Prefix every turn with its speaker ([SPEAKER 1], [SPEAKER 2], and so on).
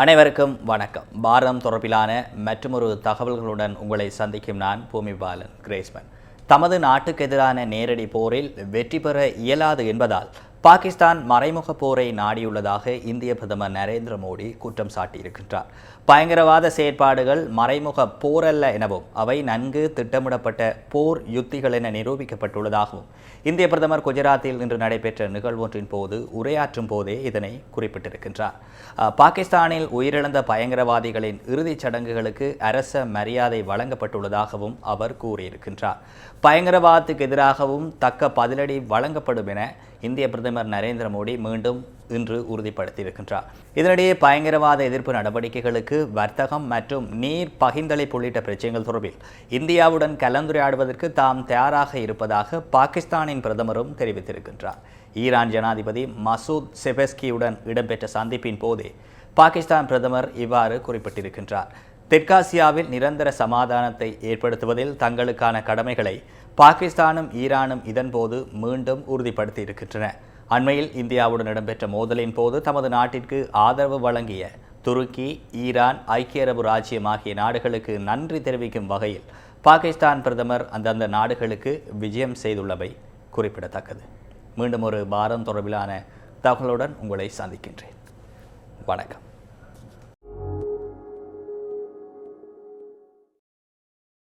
[SPEAKER 1] அனைவருக்கும் வணக்கம். பாரதம் தொடர்பிலான மற்றொரு தகவல்களுடன் உங்களை சந்திக்கும் நான் பூமிபாலன் கிரேஸ்மன். தமது நாட்டுக்கு எதிரான நேரடி போரில் வெற்றி பெற இயலாது என்பதால் பாகிஸ்தான் மறைமுக போரை நாடியுள்ளதாக இந்திய பிரதமர் நரேந்திர மோடி குற்றம் சாட்டியிருக்கின்றார். பயங்கரவாத செயற்பாடுகள் மறைமுக போரல்ல எனவும் அவை நன்கு திட்டமிடப்பட்ட போர் யுத்திகள் என நிரூபிக்கப்பட்டுள்ளதாகவும் இந்திய பிரதமர் குஜராத்தில் இன்று நடைபெற்ற நிகழ்வொன்றின் போது உரையாற்றும் போதே இதனை குறிப்பிட்டிருக்கின்றார். பாகிஸ்தானில் உயிரிழந்த பயங்கரவாதிகளின் இறுதிச் சடங்குகளுக்கு அரச மரியாதை வழங்கப்பட்டுள்ளதாகவும் அவர் கூறியிருக்கின்றார். பயங்கரவாதத்துக்கு எதிராகவும் தக்க பதிலடி வழங்கப்படும் என இந்திய பிரதமர் நரேந்திர மோடி மீண்டும் இன்று உறுதிப்படுத்தியிருக்கின்றார். இதனிடையே பயங்கரவாத எதிர்ப்பு நடவடிக்கைகளுக்கு வர்த்தகம் மற்றும் நீர் பகிர்ந்தளிப்பு உள்ளிட்ட பிரச்சனைகள் தொடர்பில் இந்தியாவுடன் கலந்துரையாடுவதற்கு தாம் தயாராக இருப்பதாக பாகிஸ்தானின் பிரதமரும் தெரிவித்திருக்கின்றார். ஈரான் ஜனாதிபதி மசூத் செபஸ்கியுடன் இடம்பெற்ற சந்திப்பின் போதே பாகிஸ்தான் பிரதமர் இவ்வாறு குறிப்பிட்டிருக்கின்றார். தெற்காசியாவில் நிரந்தர சமாதானத்தை ஏற்படுத்துவதில் தங்களுக்கான கடமைகளை பாகிஸ்தானும் ஈரானும் இதன்போது மீண்டும் உறுதிப்படுத்தி இருக்கின்றன. அண்மையில் இந்தியாவுடன் இடம்பெற்ற மோதலின் போது தமது நாட்டிற்கு ஆதரவு வழங்கிய துருக்கி, ஈரான், ஐக்கிய அரபு ராச்சியம் ஆகிய நாடுகளுக்கு நன்றி தெரிவிக்கும் வகையில் பாகிஸ்தான் பிரதமர் அந்தந்த நாடுகளுக்கு விஜயம் செய்துள்ளவை குறிப்பிடத்தக்கது. மீண்டும் ஒரு பாரதம் தொடர்பிலான தகவலுடன் உங்களை சந்திக்கின்றேன். வணக்கம்.